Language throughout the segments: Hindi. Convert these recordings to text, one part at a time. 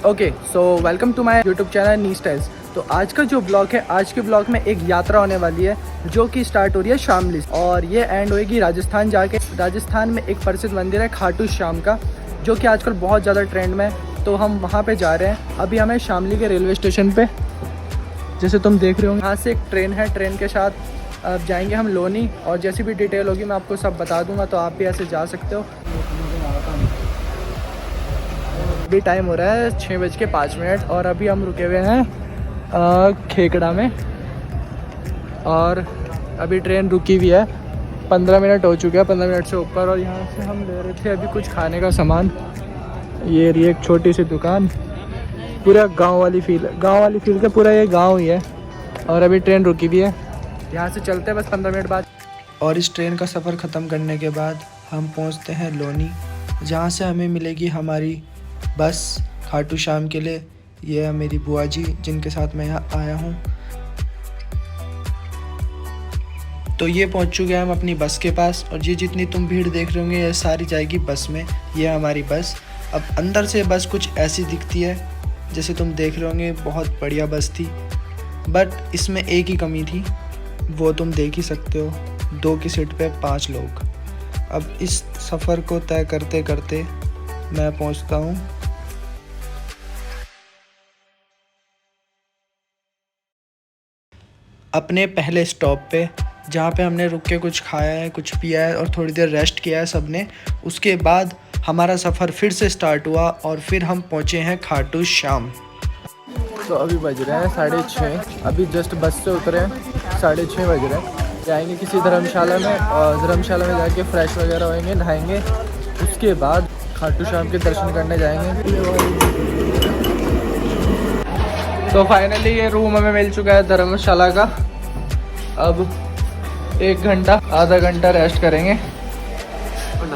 Okay so welcome to my YouTube channel Nee Styles. तो आज का जो ब्लॉग है, आज के ब्लॉग में एक यात्रा होने वाली है जो कि स्टार्ट हो रही है शामली और ये एंड होएगी राजस्थान जाके। राजस्थान में एक प्रसिद्ध मंदिर है खाटू श्याम का, जो कि आजकल बहुत ज़्यादा ट्रेंड में है। तो हम वहाँ पे जा रहे हैं। अभी हमें शामली के रेलवे स्टेशन पे, जैसे तुम देख रहे हो, यहाँ से एक ट्रेन है। ट्रेन के साथ अब जाएंगे हम लोनी, और जैसी भी डिटेल होगी मैं आपको सब बता दूंगा, तो आप भी ऐसे जा सकते हो। अभी टाइम हो रहा है 6:05 और अभी हम रुके हुए हैं खेकड़ा में, और अभी ट्रेन रुकी हुई है। 15 मिनट हो चुके हैं, 15 मिनट से ऊपर। और यहाँ से हम ले रहे थे अभी कुछ खाने का सामान। ये रही एक छोटी सी दुकान, पूरा गांव वाली फील का पूरा ये गांव ही है। और अभी ट्रेन रुकी हुई है, यहाँ से चलते हैं बस 15 मिनट बाद। और इस ट्रेन का सफ़र ख़त्म करने के बाद हम पहुँचते हैं लोनी, जहाँ से हमें मिलेगी हमारी बस खाटू श्याम के लिए। ये है मेरी बुआ जी, जिनके साथ मैं यहाँ आया हूँ। तो ये पहुँच चुके हैं हम अपनी बस के पास, और ये जितनी तुम भीड़ देख रहे होंगे ये सारी जाएगी बस में। ये है हमारी बस। अब अंदर से बस कुछ ऐसी दिखती है, जैसे तुम देख रहे होंगे बहुत बढ़िया बस थी, बट इसमें एक ही कमी थी, वो तुम देख ही सकते हो, 2 की सीट पे 5 लोग। अब इस सफ़र को तय करते करते मैं पहुंचता हूं अपने पहले स्टॉप पे, जहाँ पे हमने रुक के कुछ खाया है, कुछ पिया है और थोड़ी देर रेस्ट किया है सबने। उसके बाद हमारा सफ़र फिर से स्टार्ट हुआ और फिर हम पहुँचे हैं खाटू श्याम। तो अभी बज रहे हैं 6:30। अभी जस्ट बस से उतरे हैं, 6:30 बज रहे हैं। जाएंगे किसी धर्मशाला में, और धर्मशाला में जाके फ्रेश वगैरह होएंगे, नहाएंगे। उसके बाद खाटू श्याम के दर्शन करने जाएंगे। तो फाइनली ये रूम हमें मिल चुका है धर्मशाला का। अब 1 घंटा आधा घंटा रेस्ट करेंगे,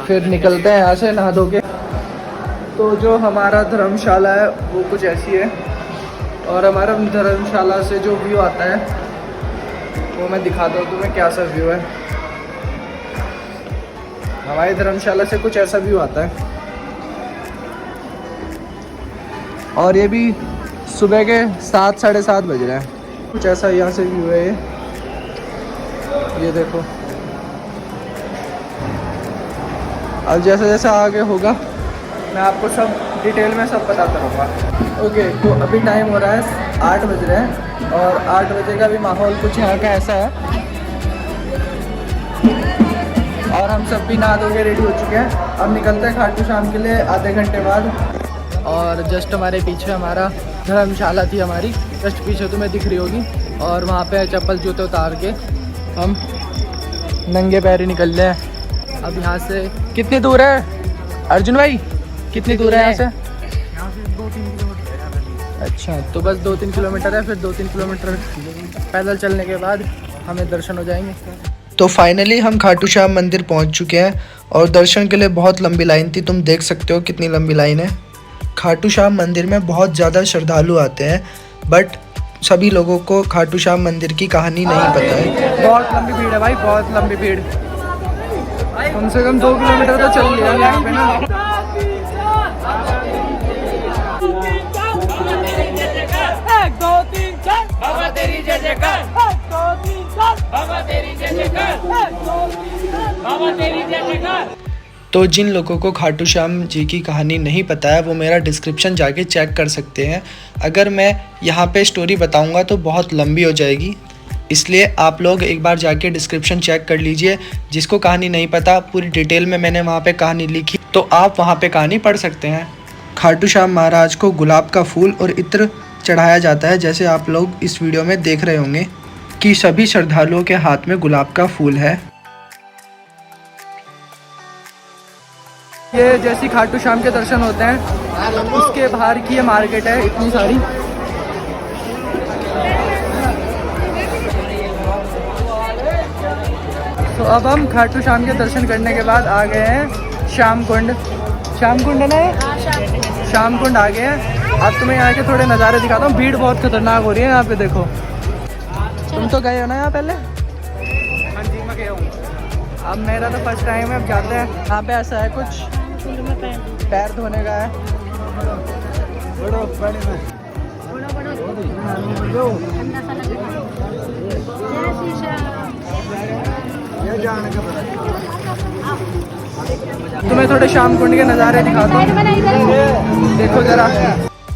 फिर निकलते हैं यहाँ से नहा धो के। तो जो हमारा धर्मशाला है वो कुछ ऐसी है, और हमारा धर्मशाला से जो व्यू आता है वो मैं दिखाता हूँ तुम्हें क्या सा व्यू है। हमारी धर्मशाला से कुछ ऐसा व्यू आता है, और ये भी सुबह के 7 साढ़े 7 बज रहे हैं। कुछ ऐसा यहाँ से व्यू है ये देखो। अब जैसा जैसा आगे होगा मैं आपको सब डिटेल में सब बताता रहूँगा। ओके, तो अभी टाइम हो रहा है 8 बज रहे हैं, और 8 बजे का भी माहौल कुछ यहाँ का ऐसा है। और हम सब भी नहा धो के रेडी हो चुके हैं। अब निकलते हैं खाटू श्याम के लिए आधे घंटे बाद। और जस्ट हमारे पीछे हमारा धर्मशाला थी, हमारी जस्ट पीछे तुम्हें दिख रही होगी। और वहाँ पे चप्पल जूते उतार के हम नंगे पैर ही निकल रहे हैं। अब यहाँ से कितनी दूर है अर्जुन भाई, कितनी दूर है यहाँ से? 2-3 किलोमीटर। अच्छा, तो बस 2-3 किलोमीटर है। फिर 2-3 किलोमीटर पैदल चलने के बाद हमें दर्शन हो जाएंगे। तो फाइनली हम खाटू श्याम मंदिर पहुँच चुके हैं, और दर्शन के लिए बहुत लंबी लाइन थी। तुम देख सकते हो कितनी लंबी लाइन है। खाटू श्याम मंदिर में बहुत ज़्यादा श्रद्धालु आते हैं, बट सभी लोगों को खाटू श्याम मंदिर की कहानी नहीं पता है। बहुत लंबी भीड़ है भाई, बहुत लंबी भीड़। कम से कम 2 किलोमीटर तो चल लिया यहाँ पे ना। तो जिन लोगों को खाटू श्याम जी की कहानी नहीं पता है वो मेरा डिस्क्रिप्शन जाके चेक कर सकते हैं। अगर मैं यहाँ पे स्टोरी बताऊँगा तो बहुत लंबी हो जाएगी, इसलिए आप लोग एक बार जाके डिस्क्रिप्शन चेक कर लीजिए। जिसको कहानी नहीं पता, पूरी डिटेल में मैंने वहाँ पे कहानी लिखी, तो आप वहाँ पे कहानी पढ़ सकते हैं। खाटू श्याम महाराज को गुलाब का फूल और इत्र चढ़ाया जाता है, जैसे आप लोग इस वीडियो में देख रहे होंगे कि सभी श्रद्धालुओं के हाथ में गुलाब का फूल है। ये जैसी खाटू श्याम के दर्शन होते हैं, उसके बाहर की ये मार्केट है इतनी सारी। तो अब हम खाटू श्याम के दर्शन करने के बाद आ गए हैं श्याम कुंड। श्याम कुंड है ना, श्याम कुंड आ गए हैं। अब तुम्हें यहाँ के थोड़े नज़ारे दिखाता हूँ। भीड़ बहुत खतरनाक हो रही है यहाँ पे, देखो। तुम तो गए हो ना यहाँ पहले? हाँ जी, मैं गया हूँ। अब मेरा तो फर्स्ट टाइम है। अब जाते हैं। यहाँ पे ऐसा है कुछ पैर धोने का है। बड़ो बड़े में ठंडा सा लग रहा है ये शीशा ये जाने का पता तुम्हें थोड़े शाम कुंड के नज़ारे दिखाता हूँ, देखो ज़रा।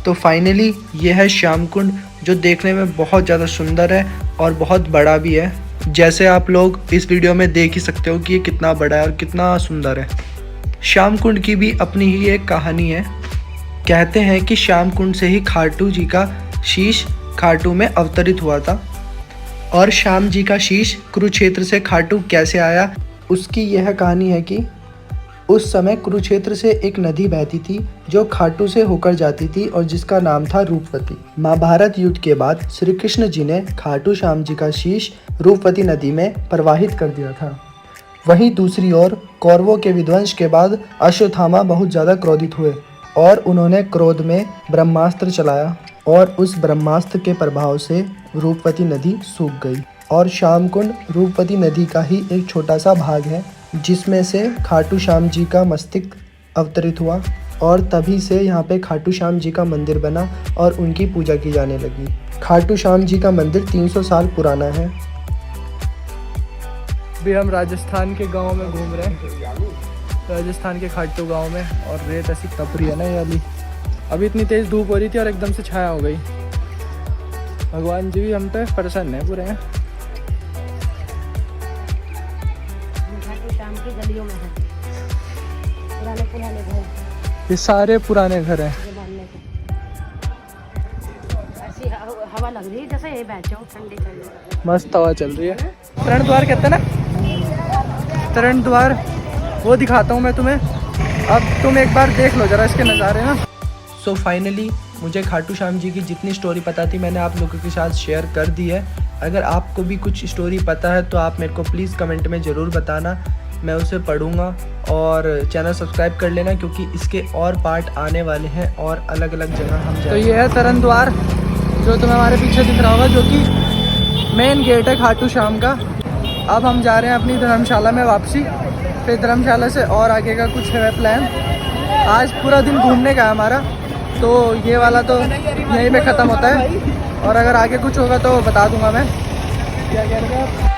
तो फाइनली ये है श्याम कुंड, जो देखने में बहुत ज़्यादा सुंदर है और बहुत बड़ा भी है। जैसे आप लोग इस वीडियो में देख ही सकते हो कि ये कितना बड़ा है और कितना सुंदर है। श्याम कुंड की भी अपनी ही एक कहानी है। कहते हैं कि श्याम कुंड से ही खाटू जी का शीश खाटू में अवतरित हुआ था, और श्याम जी का शीश कुरुक्षेत्र से खाटू कैसे आया, उसकी यह कहानी है कि उस समय कुरुक्षेत्र से एक नदी बहती थी जो खाटू से होकर जाती थी और जिसका नाम था रूपवती। महाभारत युद्ध के बाद श्री कृष्ण जी ने खाटू श्याम जी का शीश रूपवती नदी में प्रवाहित कर दिया था। वहीं दूसरी ओर कौरवों के विध्वंस के बाद अश्वत्थामा बहुत ज़्यादा क्रोधित हुए और उन्होंने क्रोध में ब्रह्मास्त्र चलाया, और उस ब्रह्मास्त्र के प्रभाव से रूपवती नदी सूख गई। और श्याम कुंड रूपवती नदी का ही एक छोटा सा भाग है, जिसमें से खाटू श्याम जी का मस्तिष्क अवतरित हुआ, और तभी से यहाँ पे खाटू श्याम जी का मंदिर बना और उनकी पूजा की जाने लगी। खाटू श्याम जी का मंदिर 300 साल पुराना है। अभी हम राजस्थान के गांव में घूम रहे हैं, राजस्थान के खाटू गांव में, और रेत ऐसी तप रही है ना ये वाली। अभी इतनी तेज़ धूप हो रही थी और एकदम से छाया हो गई। भगवान जी भी हम पे प्रसन्न है पूरे हैं। शाम की गलियों में है पुराने पुराने घर, ये सारे पुराने घर हैं। ये बनने के ऐसी हवा लग रही है जैसे ये बैठे हो ठंडी ठंडी। मस्त हवा चल रही है। तरण द्वार कहते हैं ना, तरण द्वार, वो दिखाता हूँ मैं तुम्हें। अब तुम एक बार देख लो जरा इसके नज़ारे ना। सो फाइनली मुझे खाटू श्याम जी की जितनी स्टोरी पता थी मैंने आप लोगों के साथ शेयर कर दी है। अगर आपको भी कुछ स्टोरी पता है तो आप मेरे को प्लीज़ कमेंट में ज़रूर बताना, मैं उसे पढ़ूंगा। और चैनल सब्सक्राइब कर लेना क्योंकि इसके और पार्ट आने वाले हैं और अलग अलग जगह हम जाएंगे। तो ये है तरण द्वार जो तुम्हें हमारे पीछे दिख रहा होगा, जो कि मेन गेट है खाटू श्याम का। अब हम जा रहे हैं अपनी धर्मशाला में वापसी, फिर धर्मशाला से और आगे का कुछ है प्लान। आज पूरा दिन घूमने का है हमारा, तो ये वाला तो यहीं पे ख़त्म होता है, और अगर आगे कुछ होगा तो बता दूंगा मैं। क्या कह रहे हैं आप?